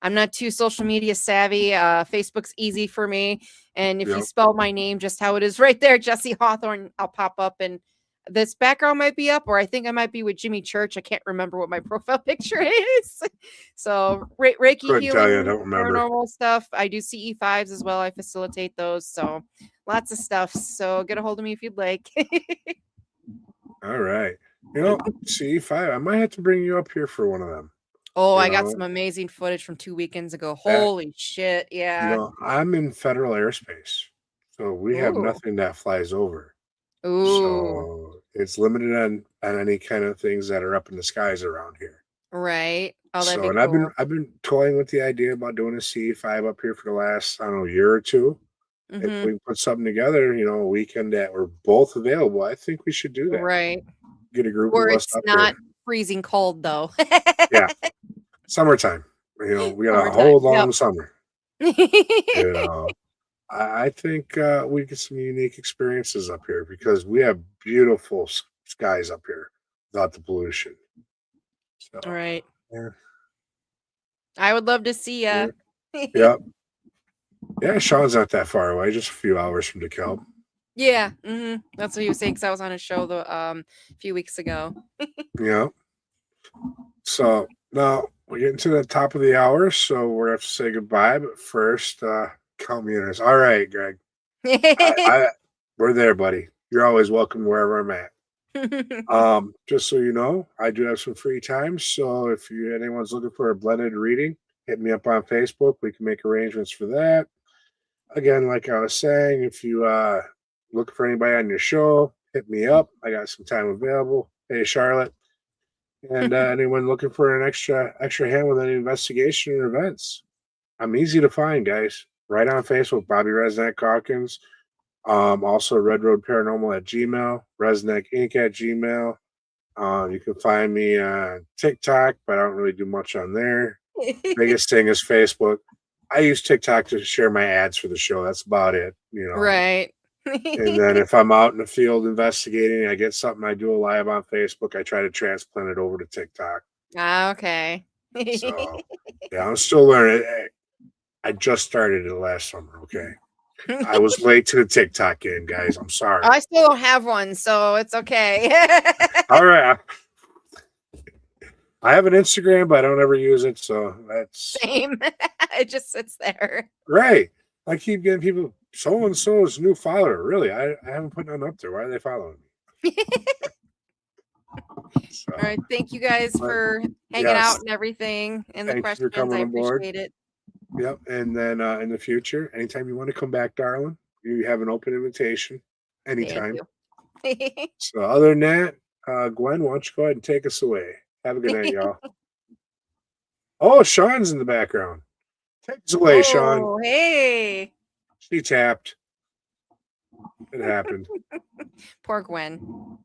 I'm not too social media savvy. Facebook's easy for me. And if you spell my name just how it is right there, Jessiy Hawthorne, I'll pop up, and this background might be up, or I think I might be with Jimmy Church. I can't remember what my profile picture is. So Reiki healing, paranormal stuff. I do CE5s as well. I facilitate those. So lots of stuff. So get a hold of me if you'd like. All right. CE5, I might have to bring you up here for one of them. Oh, I got some amazing footage from 2 weekends ago. Holy shit. Yeah. I'm in federal airspace, so we have nothing that flies over. Ooh. So it's limited on any kind of things that are up in the skies around here. Right. Oh, that'd be cool. I've been toying with the idea about doing a CE5 up here for the last, I don't know, year or two. If we can put something together, a weekend that we're both available, I think we should do that. Right. Get a group of us up not here. Freezing cold though. Yeah. Summertime. We got a whole long summer. I think we get some unique experiences up here because we have beautiful skies up here without the pollution. So, right. Yeah. I would love to see you. Yep. Yeah, Sean's not that far away, just a few hours from DeKalb. Yeah, that's what he was saying, because I was on a show a few weeks ago. Yeah. So now we're getting to the top of the hour, so we're going to have to say goodbye. But first, count me in. All right, Greg. We're there, buddy. You're always welcome wherever I'm at. Just so you know, I do have some free time. So if anyone's looking for a blended reading, hit me up on Facebook. We can make arrangements for that. Again, like I was saying, if you looking for anybody on your show, hit me up. I got some time available. Hey, Charlotte. And anyone looking for an extra hand with any investigation or events, I'm easy to find, guys. Right on Facebook, Bobbie RezNeck Calkins. Also Red Road Paranormal at Gmail, RezNeck Inc. at Gmail. You can find me on TikTok, but I don't really do much on there. Biggest thing is Facebook. I use TikTok to share my ads for the show. That's about it, Right. And then if I'm out in the field investigating, I get something, I do a live on Facebook, I try to transplant it over to TikTok. Okay. So, yeah, I'm still learning. I just started it last summer, okay? I was late to the TikTok game, guys. I'm sorry. I still don't have one, so it's okay. All right. I have an Instagram, but I don't ever use it, so that's... Same. It just sits there. Right. I keep getting people, so-and-so's new follower. Really, I haven't put none up there. Why are they following me? All right. Thank you guys for hanging out and everything, and the questions. I appreciate it. Yep. And then in the future, anytime you want to come back, darling, you have an open invitation anytime. So other than that, Gwen, why don't you go ahead and take us away? Have a good night, y'all. Oh, Sean's in the background. Take us away, Sean. Hey. She tapped. It happened. Poor Gwen.